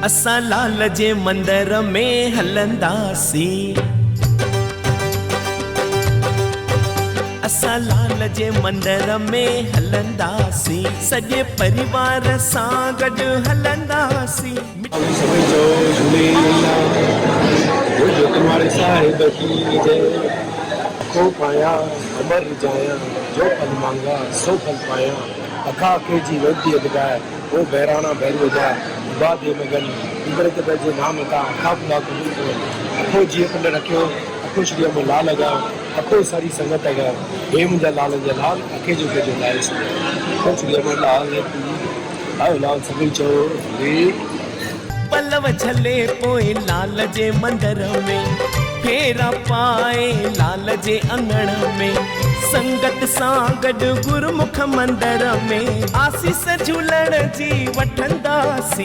असां लाल जे मंदिर में हलंदासीं, असां लाल जे मंदिर में हलंदासीं, सॼे परिवार सां गॾु हलंदासीं। सभी जो झूलेलाल, जो तुम्हारे साहिब की जय। को पाया अमर जाया, जो फल मांगा सो फल पाया। अखा के जी वधी अदगाए, वो बहराना भैरो जा बादे मगन। इबरत जे नाम का अखा खुदा कबूल करो। अखो जी पंड रखियो, अखो श्री में लाल लगा, अखो सारी संगत अगा। हे मुंहिंजा लाल जा लाल, अखे जो के जो लाल सो। अखो श्री में लाल आयो लाल सभी चो पलव छले पोए लाल जे मंदिर में, फेरा पाए लाल जे अंगण में, संगत सां गॾु गुरुमुख मंदिर में आसीस झूलण जी वठंदासीं।